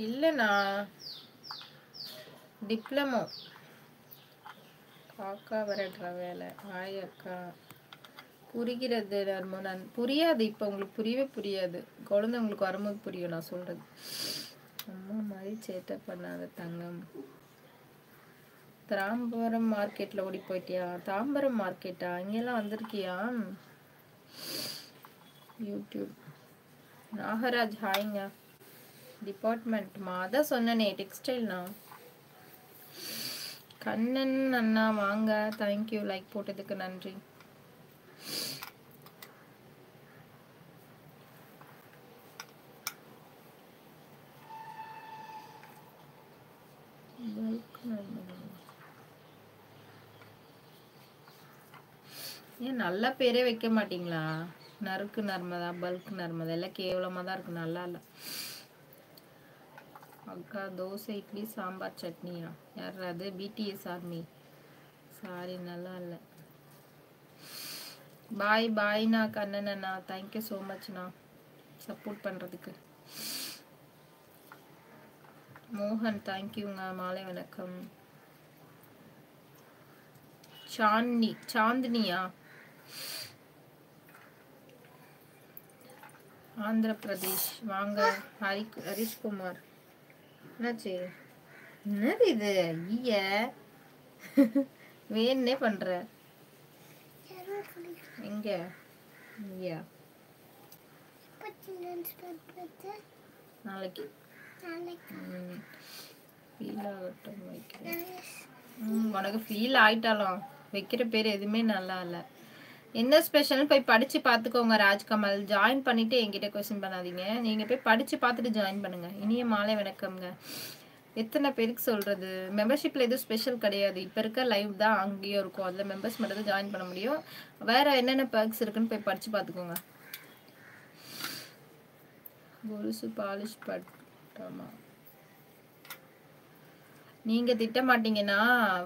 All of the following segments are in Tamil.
இல்லைண்ணா, டிப்ளமோ காக்கா விரட்டுற வேலை. ஹாய் அக்கா. புரிகிறது நர்மன். புரியாது, இப்போ உங்களுக்கு புரியவே புரியாது. குழந்தை உங்களுக்கு வரும்போது புரியும் நான் சொல்றது. அம்மா மாதிரி சேட்டை பண்ணாத தங்கம். தாம்பரம் மார்க்கெட்ல ஓடி போயிட்டியா? தாம்பரம் மார்க்கெட்டா? இங்கெல்லாம் வந்திருக்கியா? யூடியூப். நாகராஜ் ஹாய்ங்க. டிபார்ட்மெண்ட்மா? அதான் சொன்னனே, டெக்ஸ்டைல்னா. கண்ணன் அண்ணா வாங்க. தேங்க்யூ, லைக் போட்டதுக்கு நன்றி. ஏன் நல்ல பேரே வைக்க மாட்டீங்களா? நறுக்கு நர்மதா, பல்க் நர்மதா எல்லாம் கேவலமா தான் இருக்கு, நல்லா இல்லை. அக்கா தோசை இட்லி சாம்பார் சட்னியா? யாராவது பிடிஎஸ் ஆர்மி? சாரி, நல்லா இல்லை. பாய் பாய்ண்ணா கண்ணன் அண்ணா. தேங்க்யூ ஸோ மச்ண்ணா சப்போர்ட் பண்ணுறதுக்கு. மோகன் தேங்க்யூங்க, மாலை வணக்கம். சாந்தினியா? ஆந்திர பிரதேஷ் வாங்க. ஹரிஷ்குமார். என்னாச்சு? என்னது இது? ஐய வேணே பண்ற. எங்க? ஐயா நாளைக்கு ஃபீல் ஆகட்டும் வைக்கிறேன். உனக்கு ஃபீல் ஆயிட்டாலும் வைக்கிற பேர் எதுவுமே நல்லா இல்லை. என்ன ஸ்பெஷல்னு போய் படிச்சு பார்த்துக்கோங்க ராஜ்கமல். ஜாயின் பண்ணிட்டு என்கிட்ட கொஸ்டின் பண்ணாதீங்க. நீங்க போய் படிச்சு பார்த்துட்டு ஜாயின் பண்ணுங்க. இனிய மாலை வணக்கம்ங்க. எத்தனை பேருக்கு சொல்றது? மெம்பர்ஷிப்ல எதுவும் ஸ்பெஷல் கிடையாது. இப்போ இருக்க லைவ் தான் அங்கேயும் இருக்கும். அதில் மெம்பர்ஸ் மட்டும் தான் ஜாயின் பண்ண முடியும். வேற என்னென்ன பர்க்ஸ் இருக்குன்னு போய் படிச்சு பார்த்துக்கோங்க. கொலுசு பாலிஷ் பட்டாமா? நீங்க திட்ட மாட்டீங்கன்னா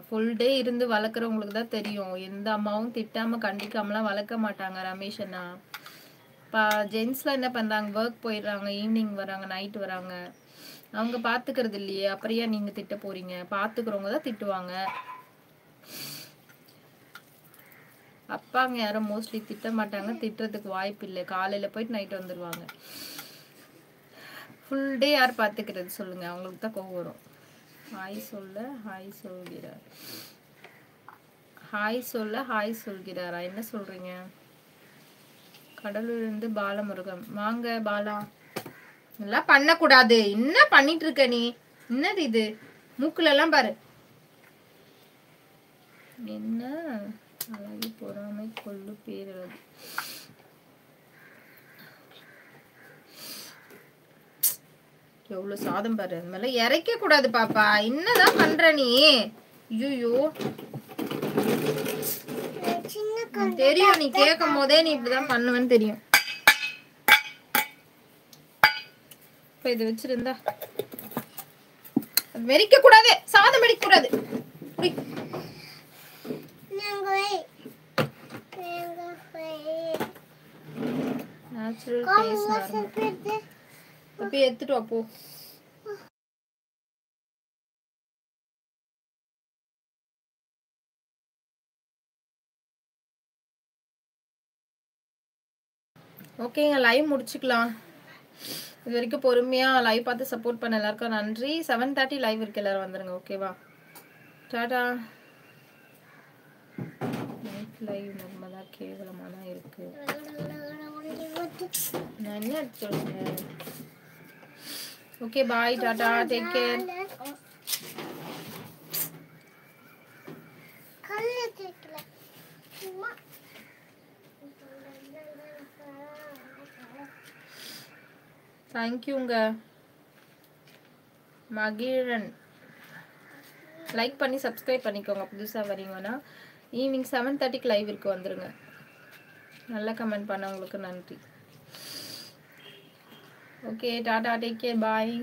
ஃபுல் டே இருந்து வளர்க்குறவங்களுக்கு தான் தெரியும். எந்த அம்மாவும் திட்டாம கண்டிக்காமலாம் வளர்க்க மாட்டாங்க ரமேஷ் அண்ணா. இப்போ ஜென்ஸ்லாம் என்ன பண்ணுறாங்க? ஒர்க் போயிடுறாங்க, ஈவினிங் வராங்க, நைட் வராங்க. அவங்க பார்த்துக்கிறது இல்லையே, அப்புறம் ஏன் நீங்கள் திட்ட போறீங்க? பார்த்துக்கிறவங்க தான் திட்டுவாங்க. அப்பாங்க யாரும் மோஸ்ட்லி திட்ட மாட்டாங்க, திட்டுறதுக்கு வாய்ப்பு இல்லை. காலையில் போயிட்டு நைட்டு வந்துடுவாங்க. ஃபுல் டே யார் பார்த்துக்கிறது சொல்லுங்க? அவங்களுக்கு தான் கோவம் வரும். ஹாய் சொல்ல ஹாய் சொல்கிறார். ஹாய் சொல்ல ஹாய் சொல்கிறாரா? என்ன சொல்றீங்க? கடலூர்லேருந்து பாலமுருகன் வாங்க. பாலா எல்லாம் பண்ணக்கூடாது. என்ன பண்ணிட்டு இருக்க நீ? என்னது இது? மூக்குல எல்லாம் பாரு. என்ன அழகு பொறாமை கொள்ளு பேரழகு. எவ்வளவு சாதம் பாரு. அது மேல இறைக்க கூடாது பாப்பா. என்னதான் பண்ற நீ? ஐயோ தெரியும், நீ கேட்கும் போதே நீ இப்படிதான் பண்ணுவேன்னு தெரியும். இப்ப இது வச்சிருந்தா வெறிக்க கூடாது, சாதம் வெடிக்க கூடாது. Natural face normal. அப்படியே எடுத்துட்டு வா போ. ஓகேங்க, லைவ் முடிச்சுக்கலாம். இது வரைக்கும் பொறுமையாக லைவ் பார்த்து சப்போர்ட் பண்ண எல்லாருக்கும் நன்றி. 7:30 லைவ் இருக்கு, எல்லாரும் வந்துருங்க. ஓகேவா? டாடா. நைட் லைவ் நம்ம தான் கேவலமாக தான் இருக்கு. நான் என்ன சொல்றேன்? Okay bye, Tata, take care. தேங்க்யூங்க மகிழன். லைக் பண்ணி சப்ஸ்கிரைப் பண்ணிக்கோங்க புதுசாக வரீங்கன்னா. ஈவினிங் 7:30 லைவ் இருக்கு, வந்துருங்க. நல்லா கமெண்ட் பண்ணவங்களுக்கு நன்றி. ஓகே டாடா, டேக் கேர், பாய்.